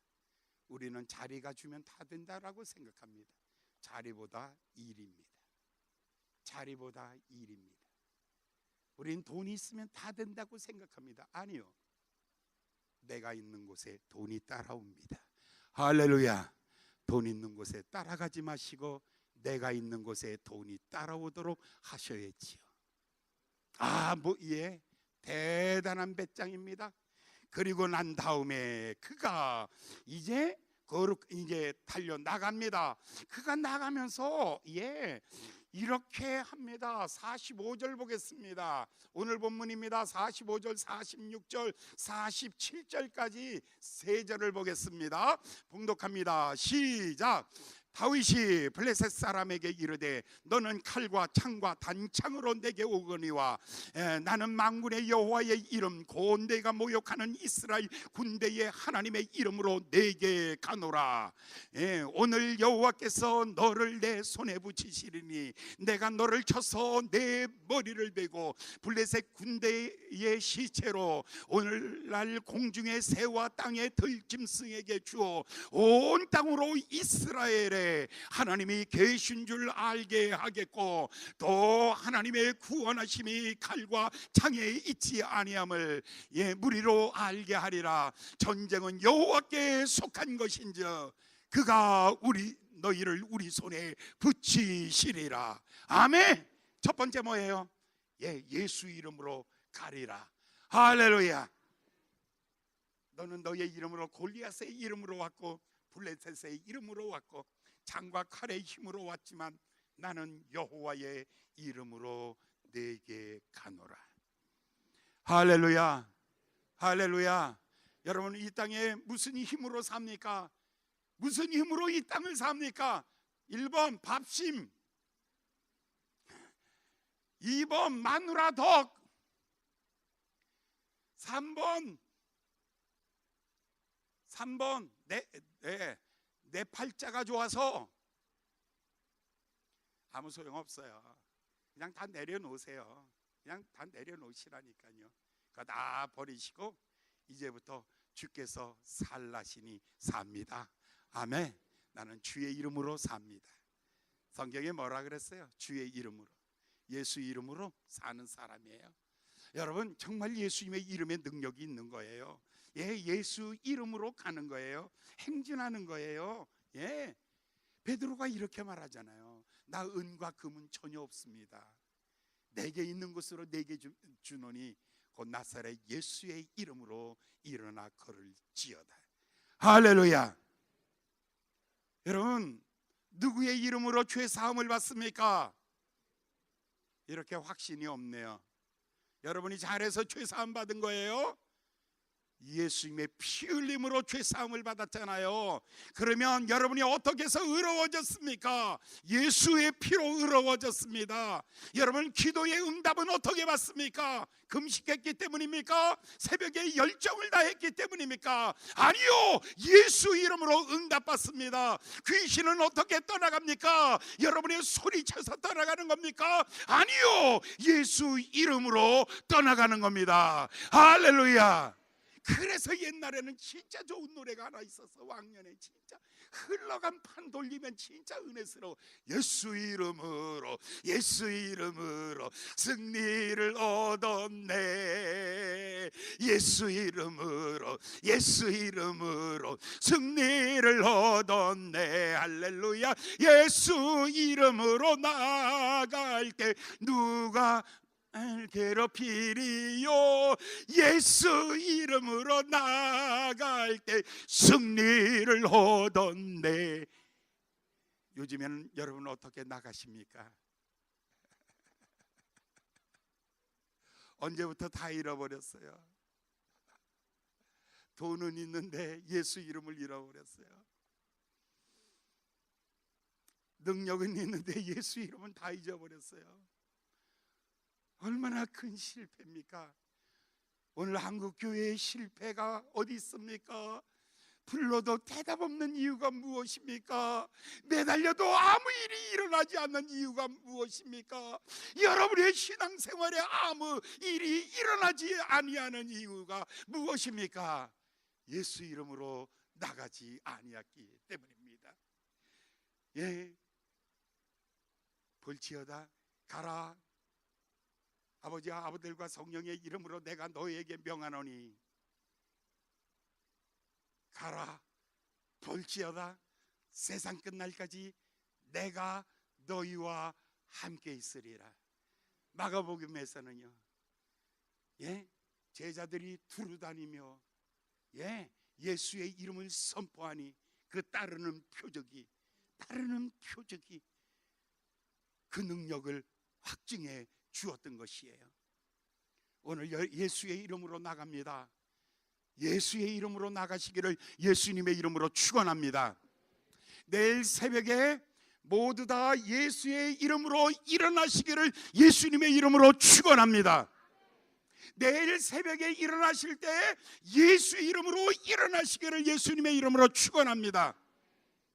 우리는 자리가 주면 다 된다라고 생각합니다. 자리보다 일입니다. 자리보다 일입니다. 우린 돈이 있으면 다 된다고 생각합니다. 아니요, 내가 있는 곳에 돈이 따라옵니다. 할렐루야. 돈 있는 곳에 따라가지 마시고 내가 있는 곳에 돈이 따라오도록 하셔야지요. 예, 대단한 배짱입니다. 그리고 난 다음에 그가 이제 달려 나갑니다. 그가 나가면서 이렇게 합니다. 45절 보겠습니다. 오늘 본문입니다. 45절, 46절, 47절까지 세 절을 보겠습니다. 봉독합니다. 시작. 다윗이 블레셋 사람에게 이르되 너는 칼과 창과 단창으로 내게 오거니와 나는 만군의 여호와의 이름 곧 내가 모욕하는 이스라엘 군대의 하나님의 이름으로 내게 가노라. 오늘 여호와께서 너를 내 손에 붙이시리니 내가 너를 쳐서 내 머리를 베고 블레셋 군대의 시체로 오늘날 공중의 새와 땅의 들짐승에게 주어 온 땅으로 이스라엘에 하나님이 계신 줄 알게 하겠고 또 하나님의 구원하심이 칼과 창에 있지 아니함을 무리로 알게 하리라. 전쟁은 여호와께 속한 것인즉 그가 너희를 우리 손에 붙이시리라. 아멘. 첫 번째 뭐예요? 예수 이름으로 가리라. 할렐루야. 너는 너의 이름으로 골리앗의 이름으로 왔고 블레셋의 이름으로 왔고 창과 칼의 힘으로 왔지만 나는 여호와의 이름으로 내게 가노라. 할렐루야. 할렐루야. 여러분, 이 땅에 무슨 힘으로 삽니까? 무슨 힘으로 이 땅을 삽니까? 1번 밥심, 2번 마누라 덕, 3번 내 팔자가 좋아서. 아무 소용없어요. 그냥 다 내려놓으세요. 그냥 다 내려놓으시라니까요. 그거 다 버리시고 이제부터 주께서 살라시니 삽니다. 아멘. 나는 주의 이름으로 삽니다. 성경에 뭐라 그랬어요? 주의 이름으로, 예수 이름으로 사는 사람이에요. 여러분, 정말 예수님의 이름에 능력이 있는 거예요. 예수 이름으로 가는 거예요. 행진하는 거예요. 베드로가 이렇게 말하잖아요. 나 은과 금은 전혀 없습니다. 내게 있는 것으로 내게 주노니 곧 나사렛 예수의 이름으로 일어나 걸을지어다. 할렐루야. 여러분, 누구의 이름으로 죄 사함을 받습니까? 이렇게 확신이 없네요. 여러분이 잘해서 죄 사함 받은 거예요? 예수님의 피 흘림으로 죄 사함을 받았잖아요. 그러면 여러분이 어떻게 해서 의로워졌습니까? 예수의 피로 의로워졌습니다. 여러분, 기도의 응답은 어떻게 받습니까? 금식했기 때문입니까? 새벽에 열정을 다했기 때문입니까? 아니요, 예수 이름으로 응답받습니다. 귀신은 어떻게 떠나갑니까? 여러분의 소리쳐서 떠나가는 겁니까? 아니요, 예수 이름으로 떠나가는 겁니다. 할렐루야. 그래서 옛날에는 진짜 좋은 노래가 하나 있었어. 왕년에 진짜 흘러간 판 돌리면 진짜 은혜스러워. 예수 이름으로, 예수 이름으로 승리를 얻었네. 예수 이름으로, 예수 이름으로 승리를 얻었네. 할렐루야. 예수 이름으로 나갈 때 누가 괴롭히리요. 예수 이름으로 나갈 때 승리를 얻었네. 요즘에는 여러분 어떻게 나가십니까? 언제부터 다 잃어버렸어요. 돈은 있는데 예수 이름을 잃어버렸어요. 능력은 있는데 예수 이름은 다 잊어버렸어요. 얼마나 큰 실패입니까? 오늘 한국 교회의 실패가 어디 있습니까? 불러도 대답 없는 이유가 무엇입니까? 매달려도 아무 일이 일어나지 않는 이유가 무엇입니까? 여러분의 신앙생활에 아무 일이 일어나지 아니하는 이유가 무엇입니까? 예수 이름으로 나가지 아니했기 때문입니다. 예, 볼지어다 가라. 아버지와 아버들과 성령의 이름으로 내가 너에게 명하노니 가라. 볼지어다 세상 끝날까지 내가 너희와 함께 있으리라. 마가복음에서는요, 예, 제자들이 두루다니며 예수의 이름을 선포하니 그 따르는 표적이 그 능력을 확증해 주었던 것이에요. 오늘 예수의 이름으로 나갑니다. 예수의 이름으로 나가시기를 예수님의 이름으로 축원합니다. 내일 새벽에 모두 다 예수의 이름으로 일어나시기를 예수님의 이름으로 축원합니다. 내일 새벽에 일어나실 때 예수의 이름으로 일어나시기를 예수님의 이름으로 축원합니다.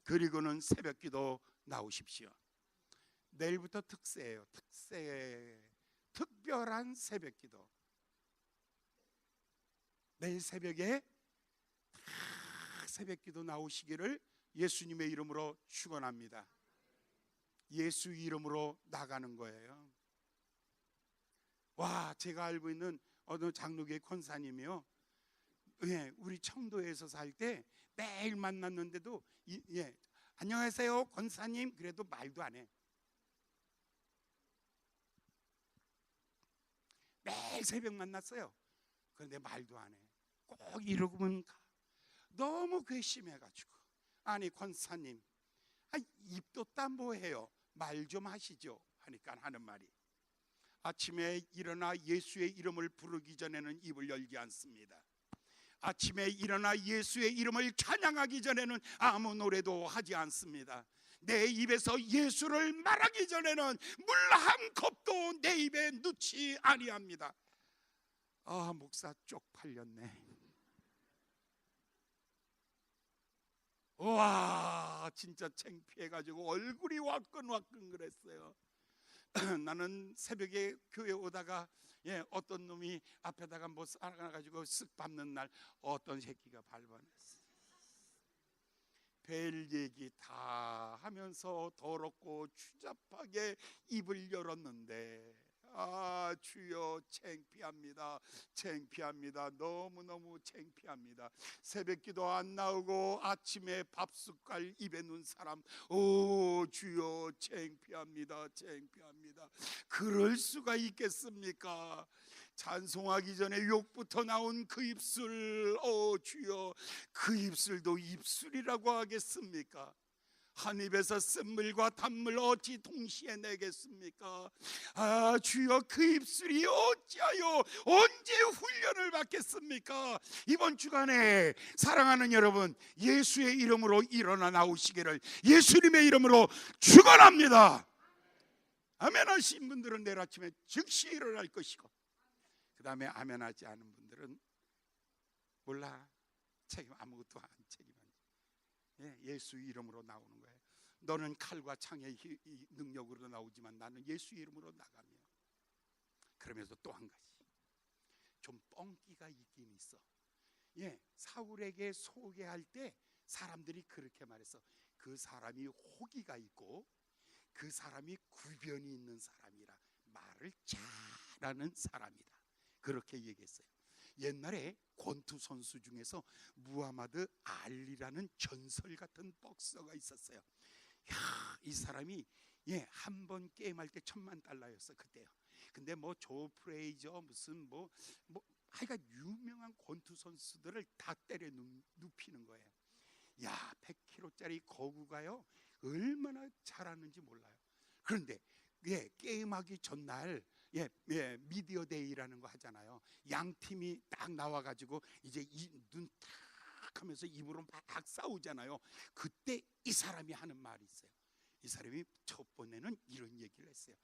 그리고는 새벽기도 나오십시오. 내일부터 특세예요. 특별한 새벽기도. 내일 새벽에 새벽기도 나오시기를 예수님의 이름으로 축원합니다. 예수 이름으로 나가는 거예요. 와, 제가 알고 있는 어느 장로교회 권사님이요, 우리 청도에서 살 때 매일 만났는데도 안녕하세요 권사님 그래도 말도 안 해. 매일 새벽 만났어요. 그런데 말도 안 해. 꼭 이러고만 가. 너무 괘씸해가지고, 아니 권사님, 입도 땀 뭐해요? 말 좀 하시죠 하니까 하는 말이, 아침에 일어나 예수의 이름을 부르기 전에는 입을 열지 않습니다. 아침에 일어나 예수의 이름을 찬양하기 전에는 아무 노래도 하지 않습니다. 내 입에서 예수를 말하기 전에는 물 한 컵도 내 입에 넣지 아니합니다. 아, 목사 쪽팔렸네. 와, 진짜 창피해가지고 얼굴이 와끈와끈 그랬어요. 나는 새벽에 교회 오다가 어떤 놈이 앞에다가 뭐 쌓아가지고 쓱 밟는 날 어떤 새끼가 밟아냈어. 별 얘기 다 하면서 더럽고 추잡하게 입을 열었는데, 아 주여 창피합니다. 너무너무 창피합니다. 새벽기도 안 나오고 아침에 밥 숟갈 입에 넣은 사람, 오 주여 창피합니다. 그럴 수가 있겠습니까? 찬송하기 전에 욕부터 나온 그 입술, 오 주여, 그 입술도 입술이라고 하겠습니까? 한 입에서 쓴물과 단물 어찌 동시에 내겠습니까? 아 주여, 그 입술이 어찌하여 언제 훈련을 받겠습니까? 이번 주간에 사랑하는 여러분, 예수의 이름으로 일어나 나오시기를 예수님의 이름으로 축원합니다. 아멘 하신 분들은 내일 아침에 즉시 일어날 것이고, 그 다음에 아멘 하지 않은 분들은 몰라, 책임 아무것도 안 책임하지. 예수 이름으로 나오는 거예요. 너는 칼과 창의 능력으로 나오지만 나는 예수 이름으로 나가며. 그러면서 또 한 가지, 좀 뻥기가 있긴 있어. 사울에게 소개할 때 사람들이 그렇게 말했어. 그 사람이 호기가 있고 그 사람이 구변이 있는 사람이라, 말을 잘하는 사람이다, 그렇게 얘기했어요. 옛날에 권투 선수 중에서 무하마드 알리라는 전설 같은 복서가 있었어요. 이 사람이 한 번 게임할 때 $10,000였어 그때요. 근데 뭐 조 프레이저 무슨 뭐 하여간 유명한 권투 선수들을 다 때려 눕히는 거예요. 야, 100kg짜리 거구가요 얼마나 잘하는지 몰라요. 그런데 게임하기 전날 미디어 데이라는 거 하잖아요. 양 팀이 딱 나와가지고 이제 눈 딱 하면서 입으로 막 싸우잖아요. 그때 이 사람이 하는 말이 있어요. 이 사람이 첫 번에는 이런 얘기를 했어요.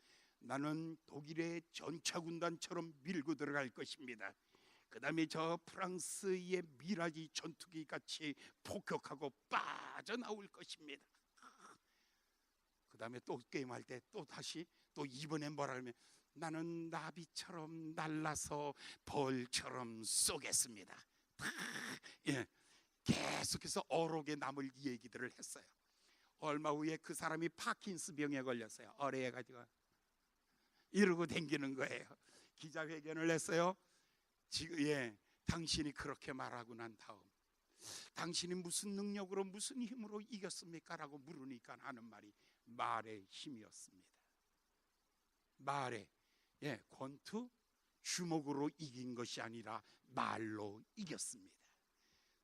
나는 독일의 전차군단처럼 밀고 들어갈 것입니다. 그 다음에 저 프랑스의 미라지 전투기 같이 폭격하고 빠져나올 것입니다. 그 다음에 또 게임할 때 또 다시 또 이번엔 뭐라 하면 나는 나비처럼 날라서 벌처럼 쏘겠습니다. 예, 계속해서 어록에 남을 얘기들을 했어요. 얼마 후에 그 사람이 파킨스 병에 걸렸어요. 어려해가지고 이러고 댕기는 거예요. 기자회견을 했어요. 지금 당신이 그렇게 말하고 난 다음 당신이 무슨 능력으로 무슨 힘으로 이겼습니까? 라고 물으니까 하는 말이 말의 힘이었습니다. 말에 권투 주먹으로 이긴 것이 아니라 말로 이겼습니다.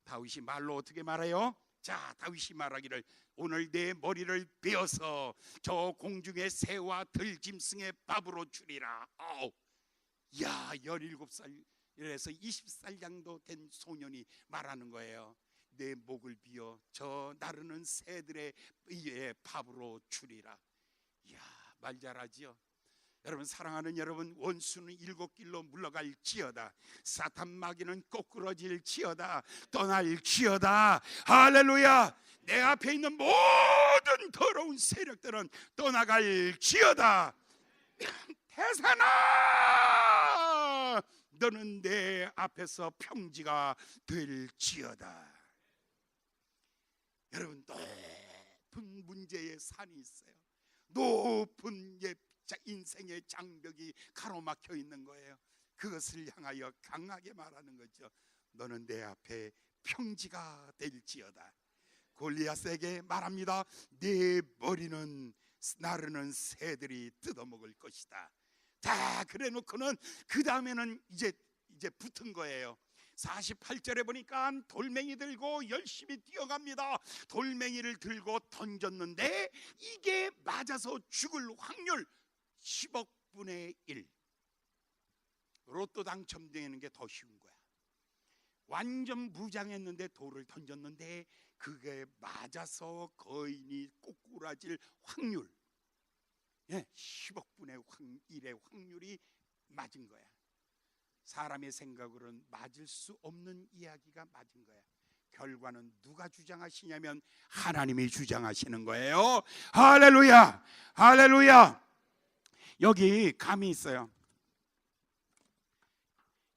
다윗이 말로 어떻게 말해요? 자, 다윗이 말하기를 오늘 내 머리를 베어서 저 공중의 새와 들짐승의 밥으로 주리라. 야, 17살에서 20살 정도 된 소년이 말하는 거예요. 내 목을 비어 저 나르는 새들의 밥으로 주리라. 이야, 말 잘하지요. 여러분, 사랑하는 여러분, 원수는 7길로 물러갈지어다. 사탄 마귀는 꼬꾸러질지어다. 떠날지어다. 할렐루야. 내 앞에 있는 모든 더러운 세력들은 떠나갈지어다. 태산아, 너는 내 앞에서 평지가 될지어다. 여러분, 높은 문제의 산이 있어요. 높은 인생의 장벽이 가로막혀 있는 거예요. 그것을 향하여 강하게 말하는 거죠. 너는 내 앞에 평지가 될지어다. 골리앗에게 말합니다. 네 머리는 나르는 새들이 뜯어먹을 것이다. 자, 그래 놓고는 그 다음에는 이제 붙은 거예요. 48절에 보니까 돌멩이 들고 열심히 뛰어갑니다. 돌멩이를 들고 던졌는데 이게 맞아서 죽을 확률 10억 분의 1. 로또 당첨되는 게 더 쉬운 거야. 완전 무장했는데 돌을 던졌는데 그게 맞아서 거인이 꼬꾸라질 확률 10억 분의 1의 확률이 맞은 거야. 사람의 생각으로는 맞을 수 없는 이야기가 맞은 거야. 결과는 누가 주장하시냐면 하나님이 주장하시는 거예요. 할렐루야, 할렐루야. 여기 감이 있어요.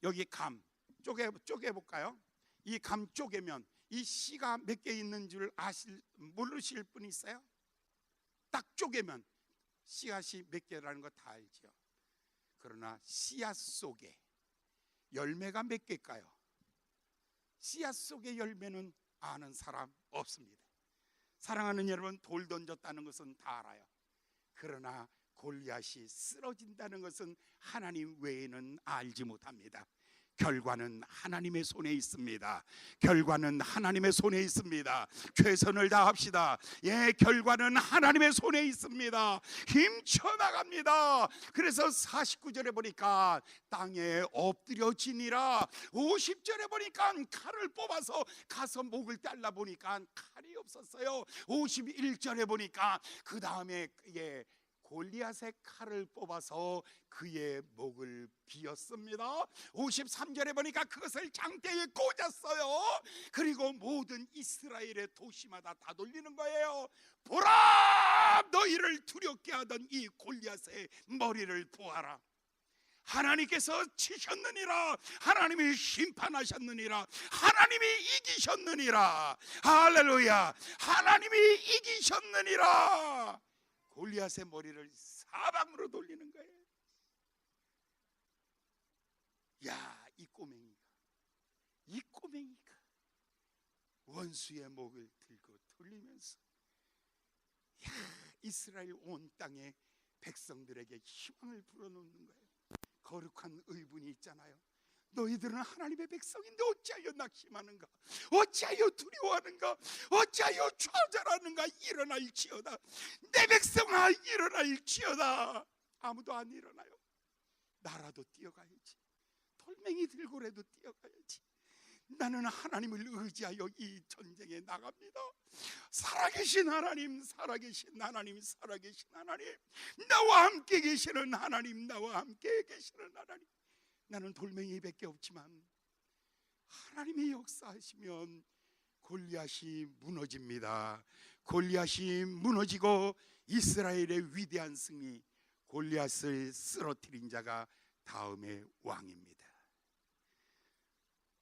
여기 감 쪼개볼까요? 이 감 쪼개면 이 씨가 몇 개 있는 줄 모르실 분 있어요? 딱 쪼개면 씨앗이 몇 개라는 거 다 알죠. 그러나 씨앗 속에 열매가 몇 개일까요? 씨앗 속의 열매는 아는 사람 없습니다. 사랑하는 여러분, 돌 던졌다는 것은 다 알아요. 그러나 골리앗이 쓰러진다는 것은 하나님 외에는 알지 못합니다. 결과는 하나님의 손에 있습니다. 결과는 하나님의 손에 있습니다. 최선을 다합시다. 결과는 하나님의 손에 있습니다. 힘쳐 나갑니다. 그래서 49절에 보니까 땅에 엎드려지니라. 50절에 보니까 칼을 뽑아서 가서 목을 잘라 보니까 칼이 없었어요. 51절에 보니까 그 다음에 골리앗의 칼을 뽑아서 그의 목을 비었습니다. 53절에 보니까 그것을 장대에 꽂았어요. 그리고 모든 이스라엘의 도시마다 다 돌리는 거예요. 보라, 너희를 두렵게 하던 이 골리앗의 머리를 보아라. 하나님께서 치셨느니라. 하나님이 심판하셨느니라. 하나님이 이기셨느니라. 할렐루야. 하나님이 이기셨느니라. 골리앗의 머리를 사방으로 돌리는 거예요. 야, 이 꼬맹이가 원수의 목을 들고 돌리면서 이스라엘 온 땅에 백성들에게 희망을 불어넣는 거예요. 거룩한 의분이 있잖아요. 너희들은 하나님의 백성인데 어찌하여 낙심하는가? 어찌하여 두려워하는가? 어찌하여 좌절하는가? 일어날지어다. 내 백성아, 일어날지어다. 아무도 안 일어나요. 나라도 뛰어가야지. 돌멩이 들고라도 뛰어가야지. 나는 하나님을 의지하여 이 전쟁에 나갑니다. 살아계신 하나님, 살아계신 하나님, 살아계신 하나님, 나와 함께 계시는 하나님, 나와 함께 계시는 하나님. 나는 돌멩이밖에 없지만 하나님의 역사하시면 골리앗이 무너집니다. 골리앗이 무너지고 이스라엘의 위대한 승리, 골리앗을 쓰러뜨린 자가 다음의 왕입니다.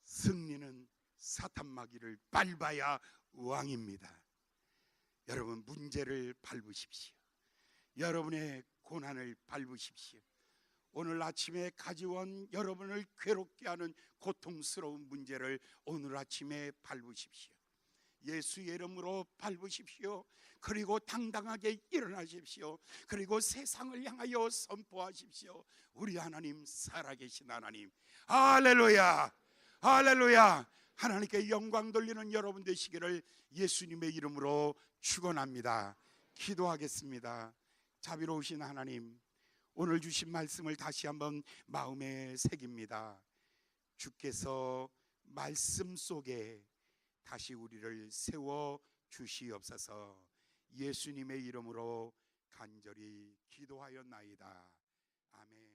승리는 사탄 마귀를 밟아야 왕입니다. 여러분, 문제를 밟으십시오. 여러분의 고난을 밟으십시오. 오늘 아침에 가져온 여러분을 괴롭게 하는 고통스러운 문제를 오늘 아침에 밟으십시오. 예수의 이름으로 밟으십시오. 그리고 당당하게 일어나십시오. 그리고 세상을 향하여 선포하십시오. 우리 하나님, 살아계신 하나님. 할렐루야, 할렐루야. 하나님께 영광 돌리는 여러분 되시기를 예수님의 이름으로 축원합니다. 기도하겠습니다. 자비로우신 하나님, 오늘 주신 말씀을 다시 한번 마음에 새깁니다. 주께서 말씀 속에 다시 우리를 세워 주시옵소서. 예수님의 이름으로 간절히 기도하였나이다. 아멘.